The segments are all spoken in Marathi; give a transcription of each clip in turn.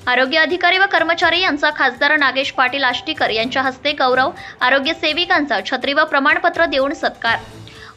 आरोग्य अधिकारी व कर्मचारी यांचा खासदार नागेश पाटील आष्टीकर यांच्या हस्ते गौरव, आरोग्य सेविकांचा छत्री व प्रमाणपत्र देऊन सत्कार।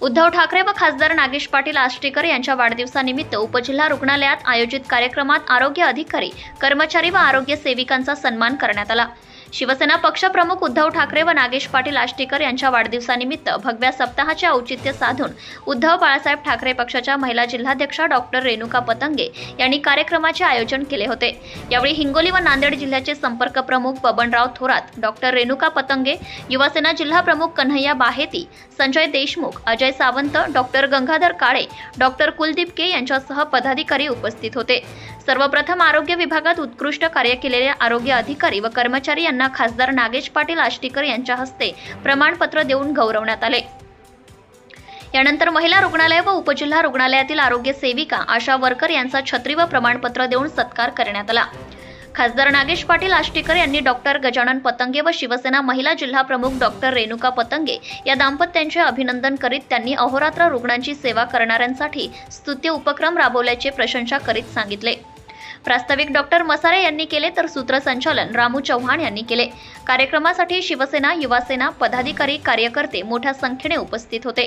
उद्धव ठाकरे व खासदार नागेश पाटील आष्टीकर यांच्या वाढदिवसानिमित्त उपजिल्हा रुग्णालयात आयोजित कार्यक्रमात आरोग्य अधिकारी, कर्मचारी व आरोग्य सेविकांचा सन्मान करण्यात आला। शिवसेना पक्षप्रमुख उद्धव ठाकरे व नागेश पाटील आष्टीकर यांच्या वाढदिवसानिमित्त भगव्या सप्ताहाचे औचित्य साधून उद्धव बाळासाहेब ठाकरे पक्षाच्या महिला जिल्हाध्यक्षा डॉक्टर रेणुका पतंगे यांनी कार्यक्रमाचे आयोजन केले होते। यावेळी हिंगोली व नांदेड जिल्ह्याचे संपर्क प्रमुख बबनराव थोरात, डॉक्टर रेणुका पतंगे, युवासेना जिल्हा प्रमुख कन्हैया बाहेती, संजय देशमुख, अजय सावंत, डॉक्टर गंगाधर काळे, डॉक्टर कुलदीप के यांच्यासह पदाधिकारी उपस्थित होते। सर्वप्रथम आरोग्य विभागात उत्कृष्ट कार्य केलेल्या आरोग्य अधिकारी व कर्मचारी यांना खासदार नागेश पाटील आष्टीकर यांच्या हस्ते प्रमाणपत्र देऊन गौरवण्यात आले। यानंतर महिला रुग्णालय व उपजिल्हा रुग्णालयातील आरोग्य सेविका, आशा वर्कर यांचा छत्री व प्रमाणपत्र देऊन सत्कार करण्यात आला। खासदार नागेश पाटील आष्टीकर यांनी डॉक्टर गजानन पतंगे व शिवसेना महिला जिल्हा प्रमुख डॉक्टर रेणुका पतंगे या दाम्पत्यांचे अभिनंदन करीत त्यांनी अहोरात्र रुग्णांची सेवा करणाऱ्यांसाठी स्तुत्य उपक्रम राबवल्याचे प्रशंसा करीत सांगितले। प्रास्ताविक डॉक्टर मसारे यांनी केले तर सूत्रसंचालन रामू चव्हाण यांनी केले। कार्यक्रमासाठी शिवसेना, युवासेना, पदाधिकारी, कार्यकर्ते मोठ्या संख्येने उपस्थित होते।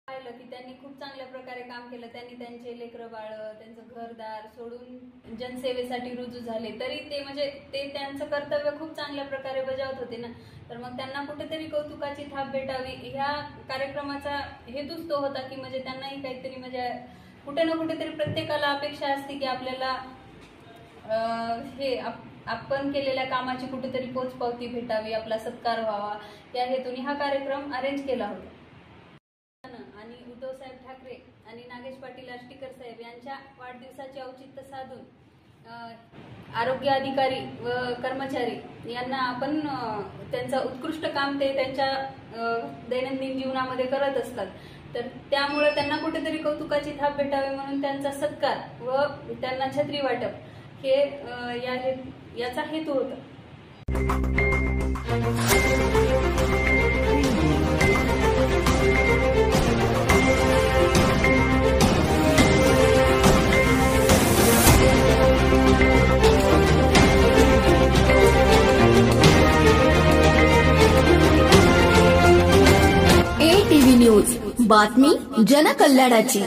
त्यांनी खूप चांगल्या प्रकारे काम केलं। त्यांनी त्यांचे लेकरं बाळ, त्यांचं घरदार सोडून जनसेवेसाठी रुजू झाले, तरी ते त्यांचं कर्तव्य खूप चांगल्या प्रकारे बजावत होते ना। तर मग त्यांना कुठेतरी कौतुकाची थाप भेटावी, ह्या कार्यक्रमाचा हेतूच तो होता की त्यांनाही काहीतरी कुठे ना कुठेतरी प्रत्येकाला अपेक्षा असते की आपल्याला आपण केलेल्या कामाची कुठेतरी पोचपावती भेटावी, आपला सत्कार व्हावा, या हेतूने हा कार्यक्रम अरेंज केला होता। आणि उद्धव साहेब ठाकरे आणि नागेश पाटील आष्टीकर साहेब यांच्या वाढदिवसाचे औचित्य साधून आरोग्य अधिकारी व कर्मचारी यांना आपण त्यांचं उत्कृष्ट काम ते त्यांच्या दैनंदिन जीवनामध्ये करत असतात, तर त्यामुळे त्यांना कुठेतरी कौतुकाची थाप भेटावी म्हणून त्यांचा सत्कार व त्यांना छत्री वाटप हे याचा हेतू होता। ATV न्यूज, बातमी जनकल्याणाची।